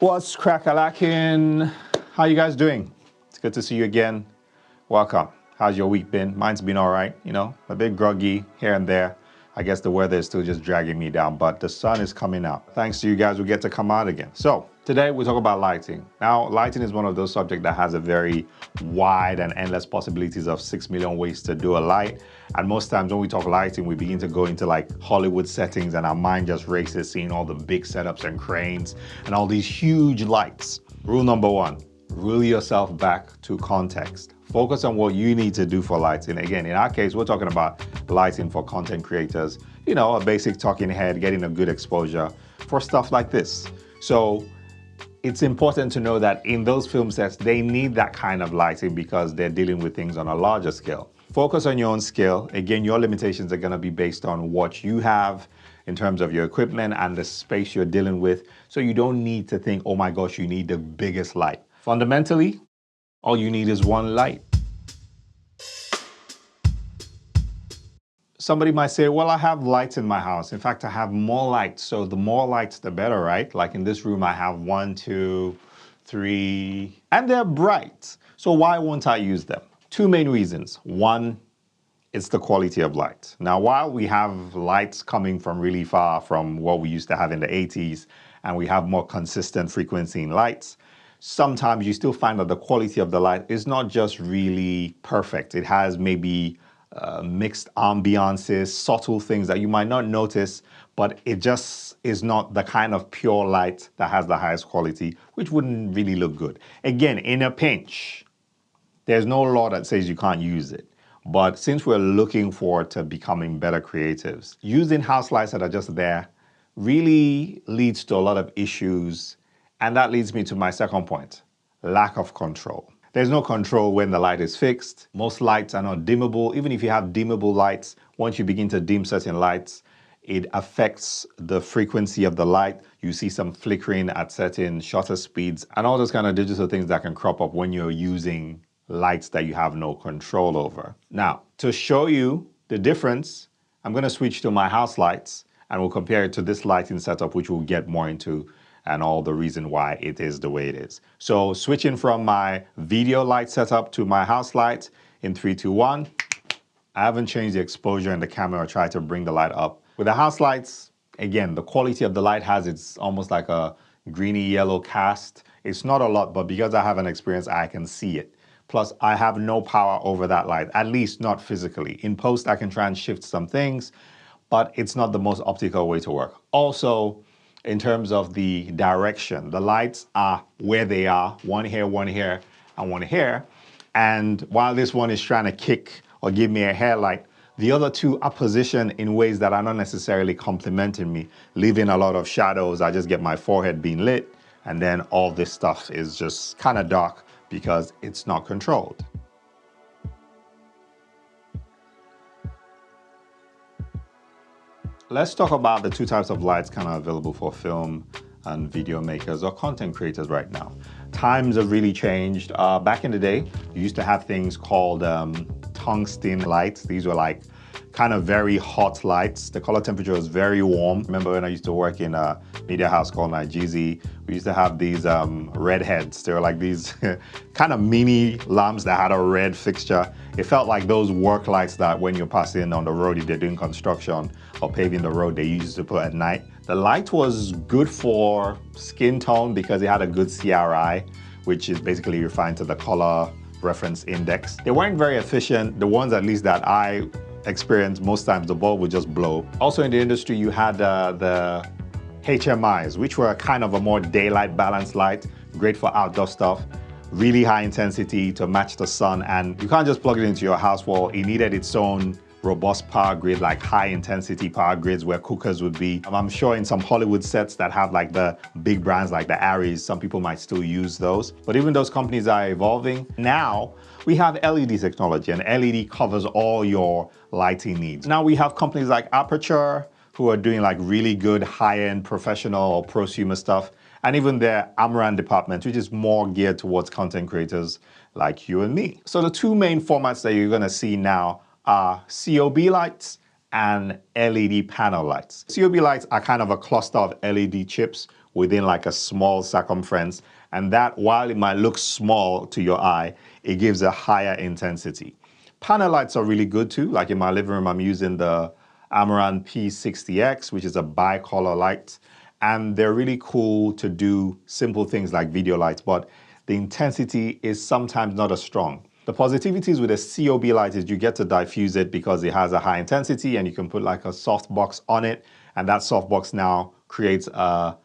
What's crack-a-lackin'? How you guys doing? It's good to see you again. Welcome. How's your week been? Mine's been all right, a bit groggy here and there. I guess the weather is still just dragging me down, but the sun is coming out. Thanks to you guys, we get to come out again. So today we talk about lighting. Now, lighting is one of those subjects that has a very wide and endless possibilities of 6 million ways to do a light. And most times when we talk lighting, we begin to go into like Hollywood settings and our mind just races seeing all the big setups and cranes and all these huge lights. Rule number one, reel yourself back to context. Focus on what you need to do for lighting. Again, in our case, we're talking about lighting for content creators. A basic talking head, getting a good exposure for stuff like this. So it's important to know that in those film sets, they need that kind of lighting because they're dealing with things on a larger scale. Focus on your own scale. Again, your limitations are going to be based on what you have in terms of your equipment and the space you're dealing with. So you don't need to think, oh my gosh, you need the biggest light. Fundamentally, all you need is one light. Somebody might say, well, I have lights in my house. In fact, I have more lights. So the more lights, the better, right? Like in this room, I have 1, 2, 3, and they're bright. So why won't I use them? Two main reasons. One, it's the quality of light. Now, while we have lights coming from really far from what we used to have in the 80s, and we have more consistent frequency in lights, sometimes you still find that the quality of the light is not just really perfect. It has maybe mixed ambiances, subtle things that you might not notice, but it just is not the kind of pure light that has the highest quality, which wouldn't really look good. Again, in a pinch, there's no law that says you can't use it. But since we're looking forward to becoming better creatives, using house lights that are just there really leads to a lot of issues. And that leads me to my second point, lack of control. There's no control when the light is fixed. Most lights are not dimmable. Even if you have dimmable lights, once you begin to dim certain lights, it affects the frequency of the light. You see some flickering at certain shutter speeds and all those kind of digital things that can crop up when you're using lights that you have no control over. Now, to show you the difference, I'm going to switch to my house lights and we'll compare it to this lighting setup, which we'll get more into and all the reason why it is the way it is. So switching from my video light setup to my house light in 3, 2, 1. I haven't changed the exposure in the camera or tried to bring the light up. With the house lights, again, the quality of the light it's almost like a greeny yellow cast. It's not a lot, but because I have an experience, I can see it. Plus, I have no power over that light, at least not physically. In post, I can try and shift some things, but it's not the most optical way to work. Also, in terms of the direction, the lights are where they are, one here, and one here. And while this one is trying to kick or give me a hair light, the other two are positioned in ways that are not necessarily complementing me, leaving a lot of shadows. I just get my forehead being lit, and then all this stuff is just kind of dark because it's not controlled. Let's talk about the two types of lights kind of available for film and video makers or content creators right now. Times have really changed. Back in the day, you used to have things called tungsten lights. These were like kind of very hot lights. The color temperature was very warm. Remember when I used to work in a media house called Nigezie, we used to have these redheads. They were like these kind of mini lamps that had a red fixture. It felt like those work lights that when you're passing on the road, if they're doing construction or paving the road, they used to put at night. The light was good for skin tone because it had a good CRI, which is basically refined to the color reference index. They weren't very efficient. The ones at least that I experienced, most times the bulb would just blow. Also in the industry, you had the HMIs, which were kind of a more daylight balanced light, great for outdoor stuff, really high intensity to match the sun. And you can't just plug it into your house wall. It needed its own robust power grid, like high intensity power grids where cookers would be. I'm sure in some Hollywood sets that have like the big brands like the Aries, some people might still use those. But even those companies are evolving. Now we have LED technology, and LED covers all your lighting needs. Now we have companies like Aperture who are doing like really good high-end professional or prosumer stuff, and even their Amaran department, which is more geared towards content creators like you and me. So the two main formats that you're gonna see now are COB lights and LED panel lights. COB lights are kind of a cluster of LED chips within like a small circumference. And that, while it might look small to your eye, it gives a higher intensity. Panel lights are really good too. Like in my living room, I'm using the Amaran P60X, which is a bicolor light. And they're really cool to do simple things like video lights, but the intensity is sometimes not as strong. The positivities with a COB light is you get to diffuse it because it has a high intensity and you can put like a softbox on it, and that softbox now creates a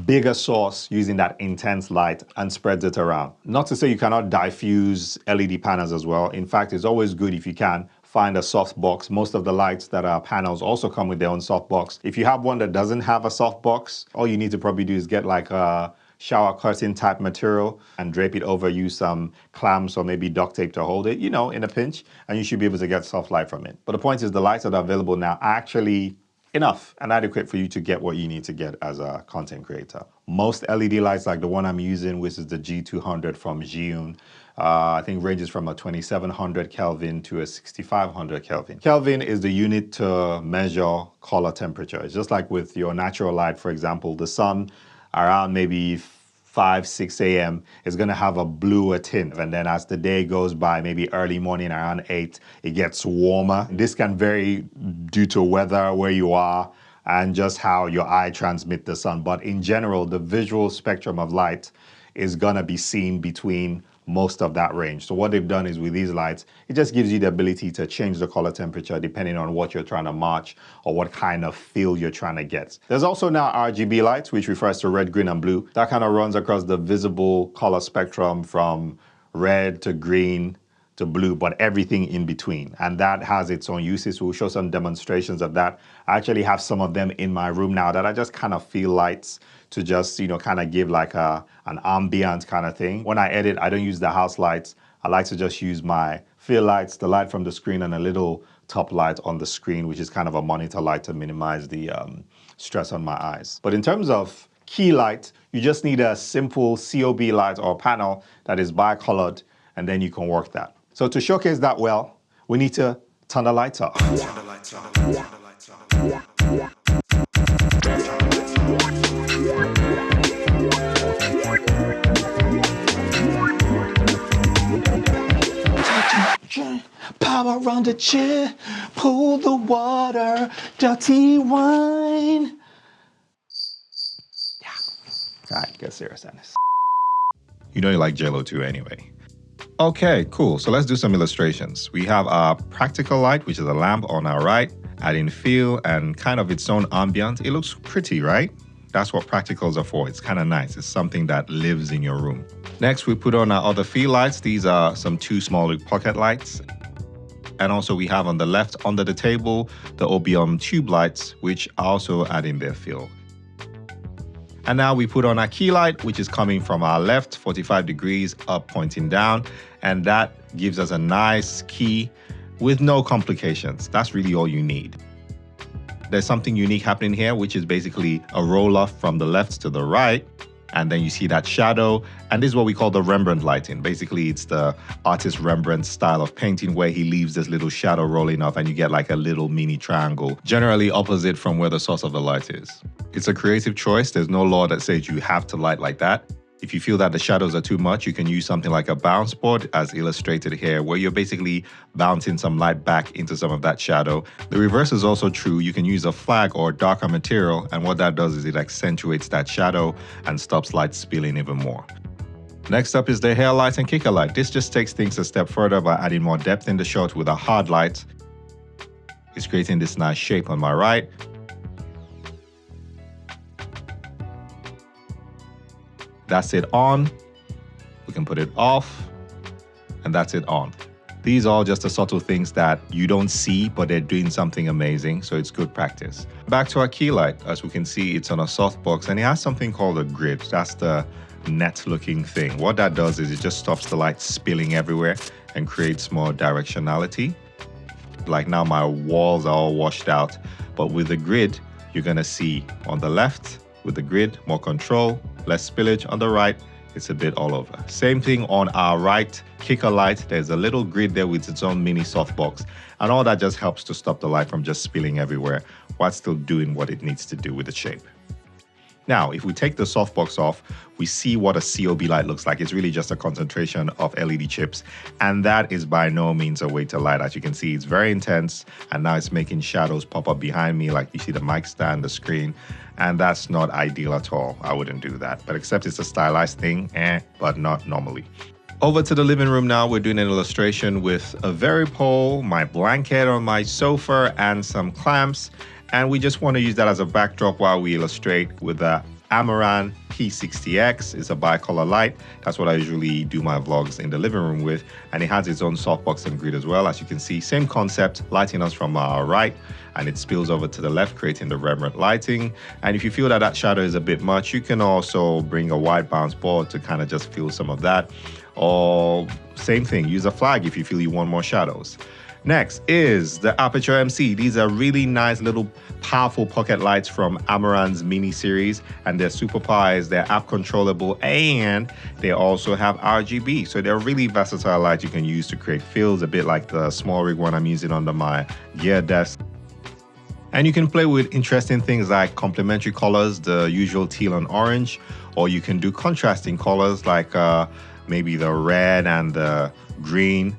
bigger source using that intense light and spreads it around. Not to say you cannot diffuse LED panels as well. In fact, it's always good if you can find a softbox. Most of the lights that are panels also come with their own softbox. If you have one that doesn't have a softbox, all you need to probably do is get like a shower curtain type material and drape it over, use some clamps or maybe duct tape to hold it, you know, in a pinch, and you should be able to get soft light from it. But the point is the lights that are available now are actually enough and adequate for you to get what you need to get as a content creator. Most LED lights like the one I'm using, which is the G200 from Zhiyun, I think ranges from a 2700 Kelvin to a 6500 Kelvin. Kelvin is the unit to measure color temperature. It's just like with your natural light, for example, the sun around maybe 5, 6 a.m. is going to have a bluer tint. And then as the day goes by, maybe early morning around 8, it gets warmer. This can vary due to weather, where you are, and just how your eye transmits the sun. But in general, the visual spectrum of light is going to be seen between most of that range. So what they've done is with these lights, it just gives you the ability to change the color temperature depending on what you're trying to match or what kind of feel you're trying to get. There's also now RGB lights, which refers to red, green, and blue. That kind of runs across the visible color spectrum from red to green to blue, but everything in between. And that has its own uses. We'll show some demonstrations of that. I actually have some of them in my room now that I just kind of feel lights to just, you know, kind of give like an ambient kind of thing. When I edit, I don't use the house lights. I like to just use my fill lights, the light from the screen, and a little top light on the screen, which is kind of a monitor light to minimize the stress on my eyes. But in terms of key light, you just need a simple COB light or panel that is bicolored, and then you can work that. So to showcase that well, we need to turn the lights off. Turn the lights off. Turn the lights off. Power on the chair, pull the water, dirty wine. Yeah. All right, get serious, Dennis. You know you like J-Lo too anyway. Okay, cool. So let's do some illustrations. We have our practical light, which is a lamp on our right, adding feel and kind of its own ambient. It looks pretty, right? That's what practicals are for. It's kind of nice. It's something that lives in your room. Next, we put on our other feel lights. These are some 2 small pocket lights. And also we have on the left under the table, the Obium tube lights, which are also adding their feel. And now we put on our key light, which is coming from our left, 45 degrees up, pointing down. And that gives us a nice key with no complications. That's really all you need. There's something unique happening here, which is basically a roll off from the left to the right. And then you see that shadow. And this is what we call the Rembrandt lighting. Basically, it's the artist Rembrandt style of painting where he leaves this little shadow rolling off and you get like a little mini triangle, generally opposite from where the source of the light is. It's a creative choice. There's no law that says you have to light like that. If you feel that the shadows are too much, you can use something like a bounce board as illustrated here, where you're basically bouncing some light back into some of that shadow. The reverse is also true. You can use a flag or darker material, and what that does is it accentuates that shadow and stops light spilling even more. Next up is the hair light and kicker light. This just takes things a step further by adding more depth in the shot with a hard light. It's creating this nice shape on my right. That's it on. We can put it off, and that's it on. These are all just the subtle things that you don't see, but they're doing something amazing, so it's good practice. Back to our key light. As we can see, it's on a softbox, and it has something called a grid. That's the net-looking thing. What that does is it just stops the light spilling everywhere and creates more directionality. Like now my walls are all washed out, but with the grid, you're gonna see on the left, with the grid, more control, less spillage. On the right, it's a bit all over. Same thing on our right kicker light. There's a little grid there with its own mini softbox. And all that just helps to stop the light from just spilling everywhere while still doing what it needs to do with the shape. Now, if we take the softbox off, we see what a COB light looks like. It's really just a concentration of LED chips, and that is by no means a way to light. As you can see, it's very intense, and now it's making shadows pop up behind me, like you see the mic stand, the screen, and that's not ideal at all. I wouldn't do that, but except it's a stylized thing, but not normally. Over to the living room now. We're doing an illustration with a Varipole, my blanket on my sofa, and some clamps. And we just want to use that as a backdrop while we illustrate with the Amaran P60X. It's a bicolor light. That's what I usually do my vlogs in the living room with. And it has its own softbox and grid as well. As you can see, same concept, lighting us from our right, and it spills over to the left, creating the Rembrandt lighting. And if you feel that that shadow is a bit much, you can also bring a wide bounce board to kind of just feel some of that. Or same thing, use a flag if you feel you want more shadows. Next is the Aperture MC. These are really nice little powerful pocket lights from Amaran's mini series, and they're super pies, they're app controllable, and they also have RGB. So they're really versatile lights you can use to create fields, a bit like the small rig one I'm using under my gear desk. And you can play with interesting things like complementary colors, the usual teal and orange, or you can do contrasting colors like maybe the red and the green.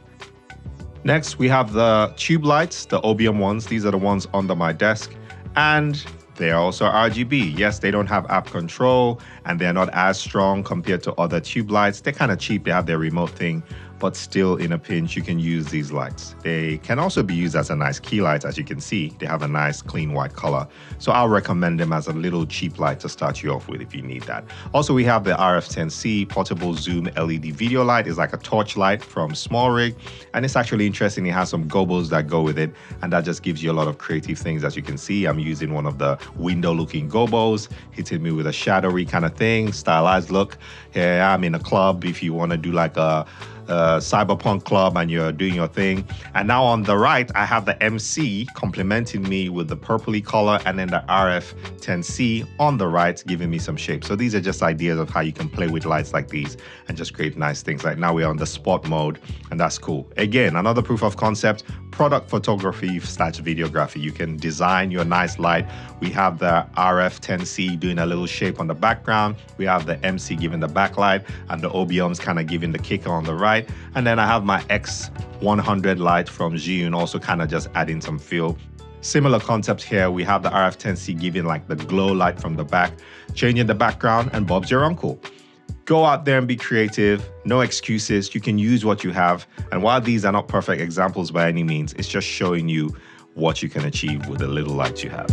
Next, we have the tube lights, the Obium ones. These are the ones under my desk, and they're also RGB. Yes, they don't have app control, and they're not as strong compared to other tube lights. They're kind of cheap. They have their remote thing, but still in a pinch, you can use these lights. They can also be used as a nice key light. As you can see, they have a nice clean white color. So I'll recommend them as a little cheap light to start you off with if you need that. Also, we have the RF10C portable zoom LED video light. It's like a torch light from SmallRig, and it's actually interesting. It has some gobos that go with it, and that just gives you a lot of creative things. As you can see, I'm using one of the window looking gobos, hitting me with a shadowy kind of thing, stylized look. Here I'm in a club if you want to do like a cyberpunk club and you're doing your thing. And now on the right, I have the MC complementing me with the purpley color, and then the RF10C on the right giving me some shape. So these are just ideas of how you can play with lights like these and just create nice things. Like now we're on the spot mode, and that's cool. Again, another proof of concept, product photography / videography. You can design your nice light. We have the RF10C doing a little shape on the background. We have the MC giving the backlight, and the Obium's kind of giving the kicker on the right. And then I have my X100 light from Zhiyun, also kind of just adding some feel. Similar concept here. We have the RF10C giving like the glow light from the back, changing the background, and Bob's your uncle. Go out there and be creative. No excuses. You can use what you have. And while these are not perfect examples by any means, it's just showing you what you can achieve with the little lights you have.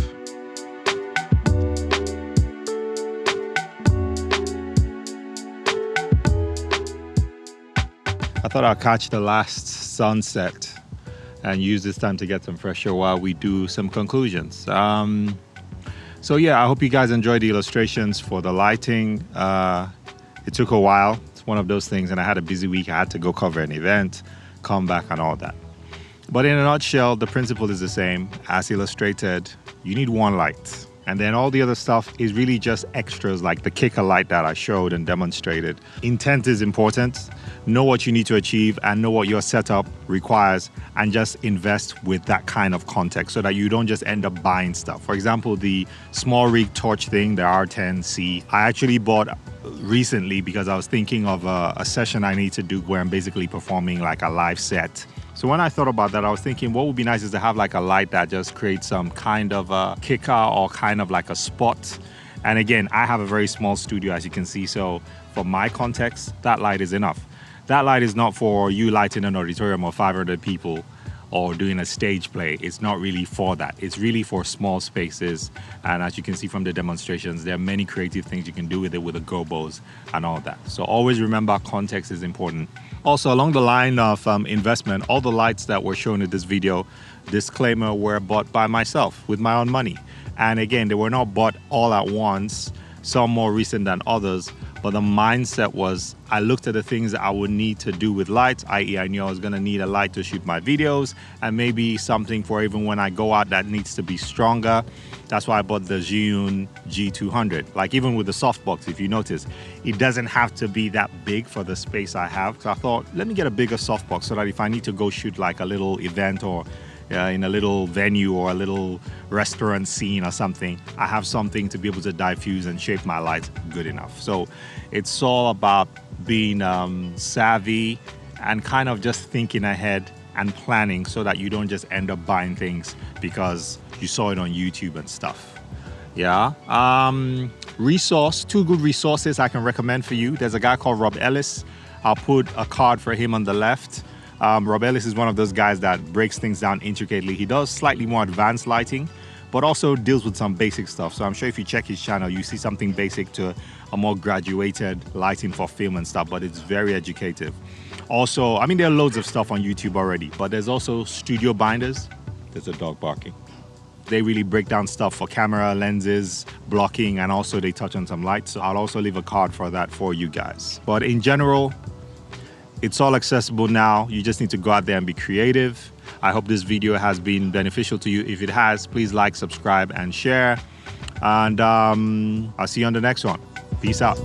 I thought I'd catch the last sunset and use this time to get some fresh air while we do some conclusions. So yeah, I hope you guys enjoyed the illustrations for the lighting. It took a while. It's one of those things, and I had a busy week. I had to go cover an event, come back, and all that. But in a nutshell, the principle is the same. As illustrated, you need one light. And then all the other stuff is really just extras, like the kicker light that I showed and demonstrated. Intent is important. Know what you need to achieve and know what your setup requires, and just invest with that kind of context so that you don't just end up buying stuff. For example, the SmallRig torch thing, the R10C, I actually bought recently because I was thinking of a session I need to do where I'm basically performing like a live set. So when I thought about that, I was thinking what would be nice is to have like a light that just creates some kind of a kicker or kind of like a spot. And again, I have a very small studio, as you can see. So for my context, that light is enough. That light is not for you lighting an auditorium of 500 people or doing a stage play. It's not really for that. It's really for small spaces. And as you can see from the demonstrations, there are many creative things you can do with it with the gobos and all that. So always remember, context is important. Also, along the line of investment, all the lights that were shown in this video, disclaimer, were bought by myself with my own money. And again, they were not bought all at once, some more recent than others. But the mindset was, I looked at the things that I would need to do with lights, i.e. I knew I was gonna need a light to shoot my videos, and maybe something for even when I go out that needs to be stronger. That's why I bought the Zhiyun G200. Like even with the softbox, if you notice, it doesn't have to be that big for the space I have. So I thought, let me get a bigger softbox so that if I need to go shoot like a little event or in a little venue or a little restaurant scene or something, I have something to be able to diffuse and shape my light good enough. So it's all about being savvy and kind of just thinking ahead and planning so that you don't just end up buying things because you saw it on YouTube and stuff. Yeah. Two good resources I can recommend for you. There's a guy called Rob Ellis. I'll put a card for him on the left. Rob Ellis is one of those guys that breaks things down intricately. He does slightly more advanced lighting, but also deals with some basic stuff. So I'm sure if you check his channel, you see something basic to a more graduated lighting for film and stuff, but it's very educative. Also, I mean, there are loads of stuff on YouTube already, but there's also Studio Binders. There's a dog barking. They really break down stuff for camera, lenses, blocking, and also they touch on some lights. So I'll also leave a card for that for you guys. But in general, it's all accessible now. You just need to go out there and be creative. I hope this video has been beneficial to you. If it has, please like, subscribe, and share. And I'll see you on the next one. Peace out.